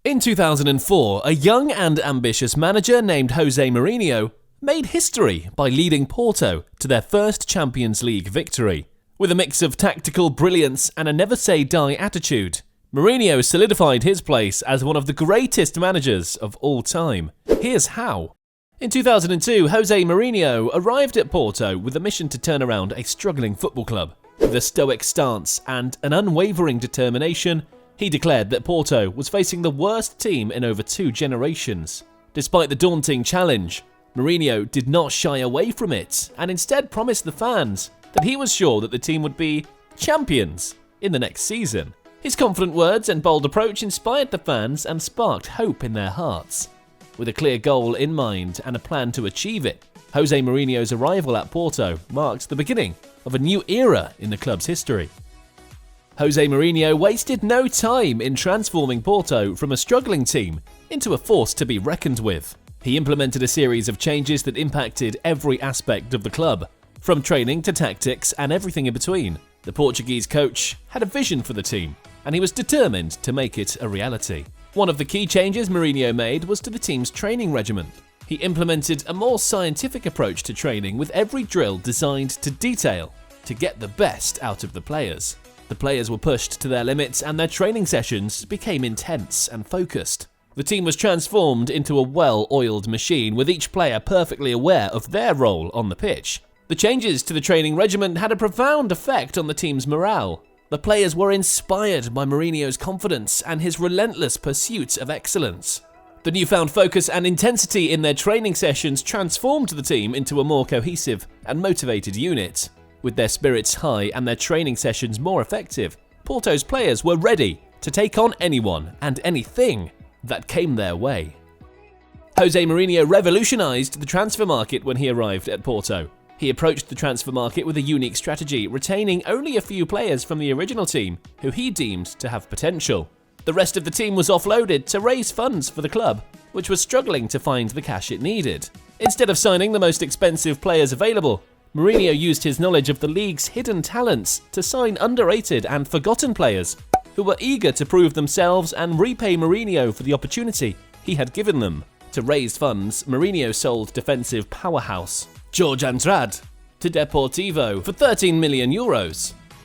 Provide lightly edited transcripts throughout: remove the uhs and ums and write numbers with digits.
In 2004, a young and ambitious manager named Jose Mourinho made history by leading Porto to their first Champions League victory. With a mix of tactical brilliance and a never-say-die attitude, Mourinho solidified his place as one of the greatest managers of all time. Here's how. In 2002, Jose Mourinho arrived at Porto with a mission to turn around a struggling football club. With a stoic stance and an unwavering determination, he declared that Porto was facing the worst team in over 2 generations. Despite the daunting challenge, Mourinho did not shy away from it and instead promised the fans that he was sure that the team would be champions in the next season. His confident words and bold approach inspired the fans and sparked hope in their hearts. With a clear goal in mind and a plan to achieve it, Jose Mourinho's arrival at Porto marked the beginning of a new era in the club's history. Jose Mourinho wasted no time in transforming Porto from a struggling team into a force to be reckoned with. He implemented a series of changes that impacted every aspect of the club, from training to tactics and everything in between. The Portuguese coach had a vision for the team, and he was determined to make it a reality. One of the key changes Mourinho made was to the team's training regimen. He implemented a more scientific approach to training, with every drill designed to detail to get the best out of the players. The players were pushed to their limits and their training sessions became intense and focused. The team was transformed into a well-oiled machine, with each player perfectly aware of their role on the pitch. The changes to the training regimen had a profound effect on the team's morale. The players were inspired by Mourinho's confidence and his relentless pursuit of excellence. The newfound focus and intensity in their training sessions transformed the team into a more cohesive and motivated unit. With their spirits high and their training sessions more effective, Porto's players were ready to take on anyone and anything that came their way. Jose Mourinho revolutionized the transfer market when he arrived at Porto. He approached the transfer market with a unique strategy, retaining only a few players from the original team who he deemed to have potential. The rest of the team was offloaded to raise funds for the club, which was struggling to find the cash it needed. Instead of signing the most expensive players available, Mourinho used his knowledge of the league's hidden talents to sign underrated and forgotten players who were eager to prove themselves and repay Mourinho for the opportunity he had given them. To raise funds, Mourinho sold defensive powerhouse Jorge Andrade to Deportivo for €13 million,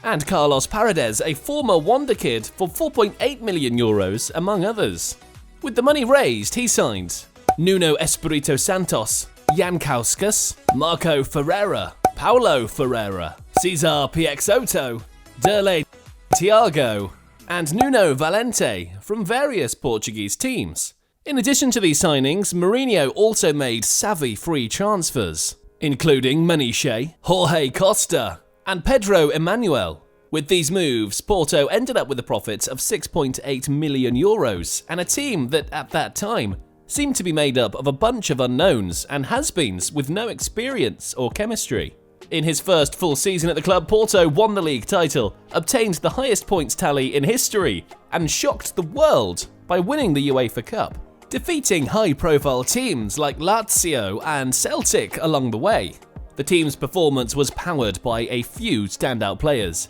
and Carlos Paredes, a former wonder kid, for €4.8 million, among others. With the money raised, he signed Nuno Espirito Santos, Jan Kauskas, Marco Ferreira, Paulo Ferreira, Cesar Peixoto, Derlei Thiago, and Nuno Valente from various Portuguese teams. In addition to these signings, Mourinho also made savvy free transfers, including Maniche, Jorge Costa, and Pedro Emmanuel. With these moves, Porto ended up with a profit of €6.8 million and a team that, at that time, seemed to be made up of a bunch of unknowns and has-beens with no experience or chemistry. In his first full season at the club, Porto won the league title, obtained the highest points tally in history, and shocked the world by winning the UEFA Cup, defeating high-profile teams like Lazio and Celtic along the way. The team's performance was powered by a few standout players,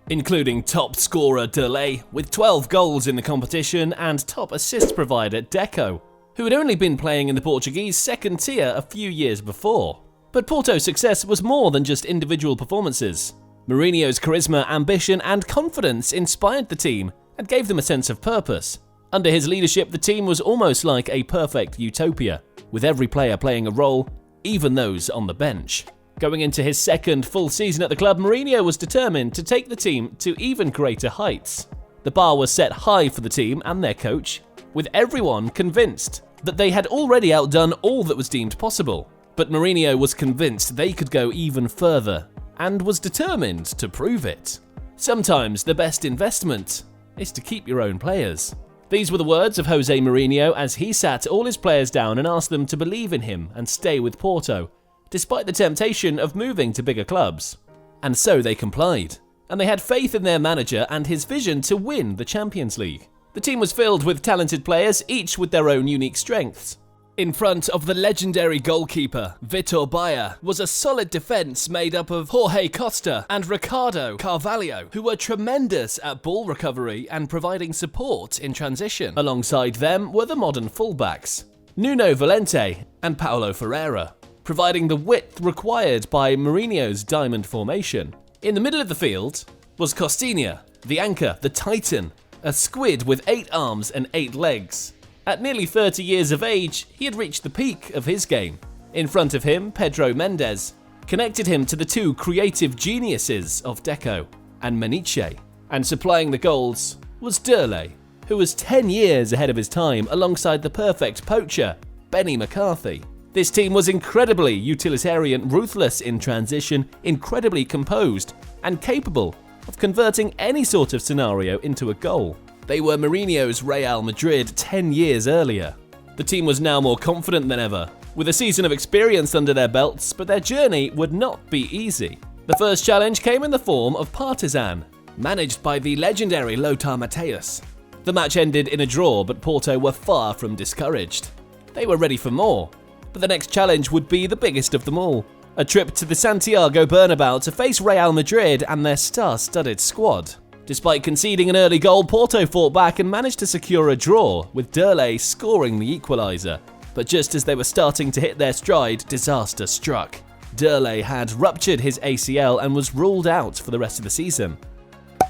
including top scorer Derlei with 12 goals in the competition and top assist provider Deco, who had only been playing in the Portuguese second tier a few years before. But Porto's success was more than just individual performances. Mourinho's charisma, ambition, and confidence inspired the team and gave them a sense of purpose. Under his leadership, the team was almost like a perfect utopia, with every player playing a role, even those on the bench. Going into his second full season at the club, Mourinho was determined to take the team to even greater heights. The bar was set high for the team and their coach, with everyone convinced that they had already outdone all that was deemed possible. But Mourinho was convinced they could go even further, and was determined to prove it. Sometimes the best investment is to keep your own players. These were the words of Jose Mourinho as he sat all his players down and asked them to believe in him and stay with Porto, despite the temptation of moving to bigger clubs. And so they complied, and they had faith in their manager and his vision to win the Champions League. The team was filled with talented players, each with their own unique strengths. In front of the legendary goalkeeper, Vitor Baia, was a solid defence made up of Jorge Costa and Ricardo Carvalho, who were tremendous at ball recovery and providing support in transition. Alongside them were the modern fullbacks, Nuno Valente and Paulo Ferreira, providing the width required by Mourinho's diamond formation. In the middle of the field was Costinha, the anchor, the titan, a squid with 8 arms and 8 legs. At nearly 30 years of age, he had reached the peak of his game. In front of him, Pedro Mendes connected him to the 2 creative geniuses of Deco and Maniche. And supplying the goals was Derley, who was 10 years ahead of his time alongside the perfect poacher, Benny McCarthy. This team was incredibly utilitarian, ruthless in transition, incredibly composed, and capable of converting any sort of scenario into a goal. They were Mourinho's Real Madrid 10 years earlier. The team was now more confident than ever, with a season of experience under their belts, but their journey would not be easy. The first challenge came in the form of Partizan, managed by the legendary Lothar Matthäus. The match ended in a draw, but Porto were far from discouraged. They were ready for more, but the next challenge would be the biggest of them all. A trip to the Santiago Bernabéu to face Real Madrid and their star-studded squad. Despite conceding an early goal, Porto fought back and managed to secure a draw, with Derley scoring the equaliser. But just as they were starting to hit their stride, disaster struck. Derley had ruptured his ACL and was ruled out for the rest of the season.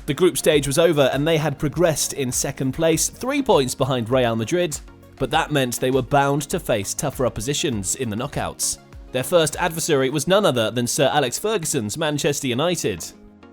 The group stage was over and they had progressed in second place, 3 points behind Real Madrid, but that meant they were bound to face tougher oppositions in the knockouts. Their first adversary was none other than Sir Alex Ferguson's Manchester United.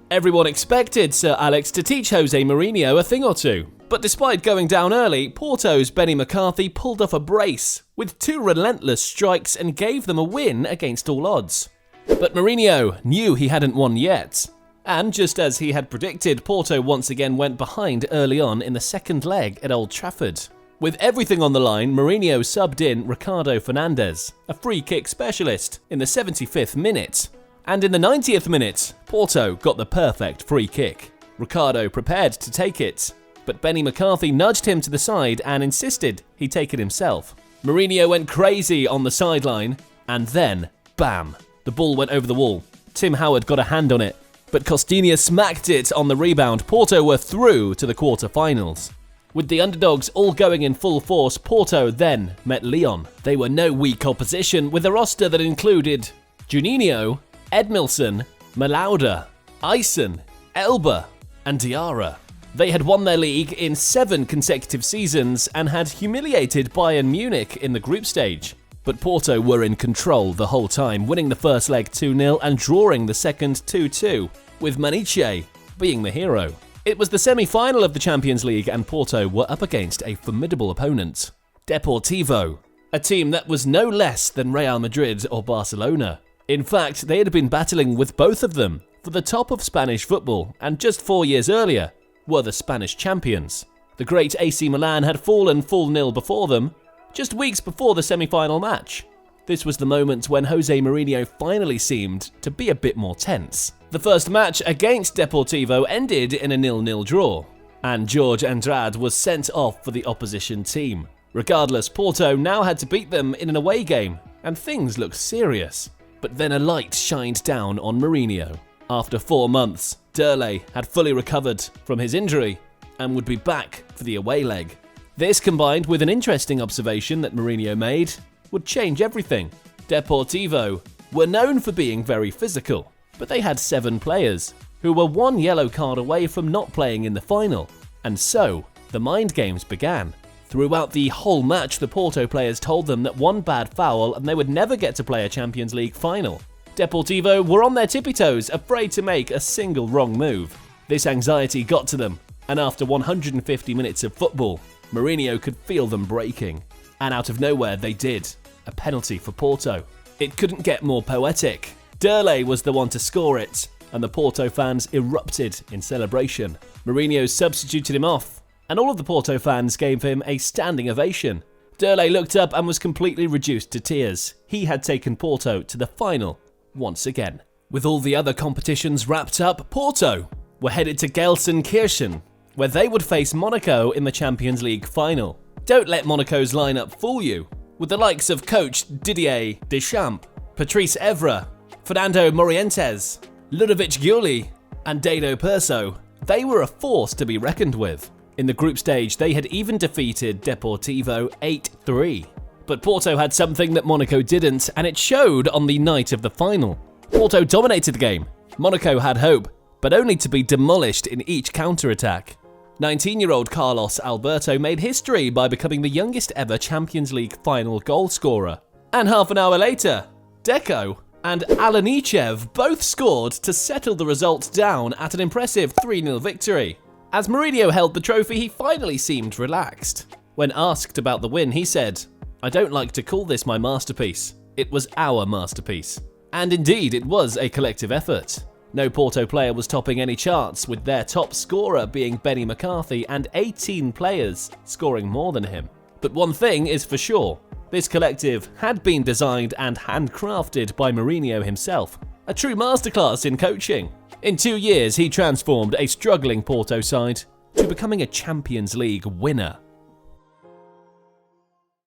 Everyone expected Sir Alex to teach Jose Mourinho a thing or two, but despite going down early, Porto's Benny McCarthy pulled off a brace with 2 relentless strikes and gave them a win against all odds. But Mourinho knew he hadn't won yet, and just as he had predicted, Porto once again went behind early on in the second leg at Old Trafford. With everything on the line, Mourinho subbed in Ricardo Fernandes, a free kick specialist, in the 75th minute. And in the 90th minute, Porto got the perfect free kick. Ricardo prepared to take it, but Benny McCarthy nudged him to the side and insisted he take it himself. Mourinho went crazy on the sideline, and then, bam, the ball went over the wall. Tim Howard got a hand on it, but Costinha smacked it on the rebound. Porto were through to the quarter-finals. With the underdogs all going in full force, Porto then met Lyon. They were no weak opposition, with a roster that included Juninho, Edmilson, Malauda, Eisen, Elba, and Diarra. They had won their league in 7 consecutive seasons and had humiliated Bayern Munich in the group stage. But Porto were in control the whole time, winning the first leg 2-0 and drawing the second 2-2, with Maniche being the hero. It was the semi-final of the Champions League and Porto were up against a formidable opponent, Deportivo, a team that was no less than Real Madrid or Barcelona. In fact, they had been battling with both of them for the top of Spanish football, and just 4 years earlier were the Spanish champions. The great AC Milan had fallen 4-0 before them, just weeks before the semi-final match. This was the moment when Jose Mourinho finally seemed to be a bit more tense. The first match against Deportivo ended in a 0-0 draw, and Jorge Andrade was sent off for the opposition team. Regardless, Porto now had to beat them in an away game, and things looked serious. But then a light shined down on Mourinho. After 4 months, Derley had fully recovered from his injury and would be back for the away leg. This, combined with an interesting observation that Mourinho made, would change everything. Deportivo were known for being very physical, but they had 7 players who were 1 yellow card away from not playing in the final. And so, the mind games began. Throughout the whole match, the Porto players told them that 1 bad foul and they would never get to play a Champions League final. Deportivo were on their tippy-toes, afraid to make a single wrong move. This anxiety got to them, and after 150 minutes of football, Mourinho could feel them breaking. And out of nowhere, they did. A penalty for Porto. It couldn't get more poetic. Derley was the one to score it, and the Porto fans erupted in celebration. Mourinho substituted him off, and all of the Porto fans gave him a standing ovation. Derley looked up and was completely reduced to tears. He had taken Porto to the final once again. With all the other competitions wrapped up, Porto were headed to Gelsenkirchen, where they would face Monaco in the Champions League final. Don't let Monaco's lineup fool you. with the likes of coach Didier Deschamps, Patrice Evra, Fernando Morientes, Ludovic Giuli, and Dado Perso. They were a force to be reckoned with. In the group stage, they had even defeated Deportivo 8-3. But Porto had something that Monaco didn't, and it showed on the night of the final. Porto dominated the game. Monaco had hope, but only to be demolished in each counter-attack. 19-year-old Carlos Alberto made history by becoming the youngest ever Champions League final goal scorer. And half an hour later, Deco and Alanichev both scored to settle the result down at an impressive 3-0 victory. As Mourinho held the trophy, he finally seemed relaxed. When asked about the win, he said, "I don't like to call this my masterpiece. It was our masterpiece." And indeed, it was a collective effort. No Porto player was topping any charts, with their top scorer being Benny McCarthy and 18 players scoring more than him. But one thing is for sure, this collective had been designed and handcrafted by Mourinho himself. A true masterclass in coaching. In 2 years, he transformed a struggling Porto side to becoming a Champions League winner.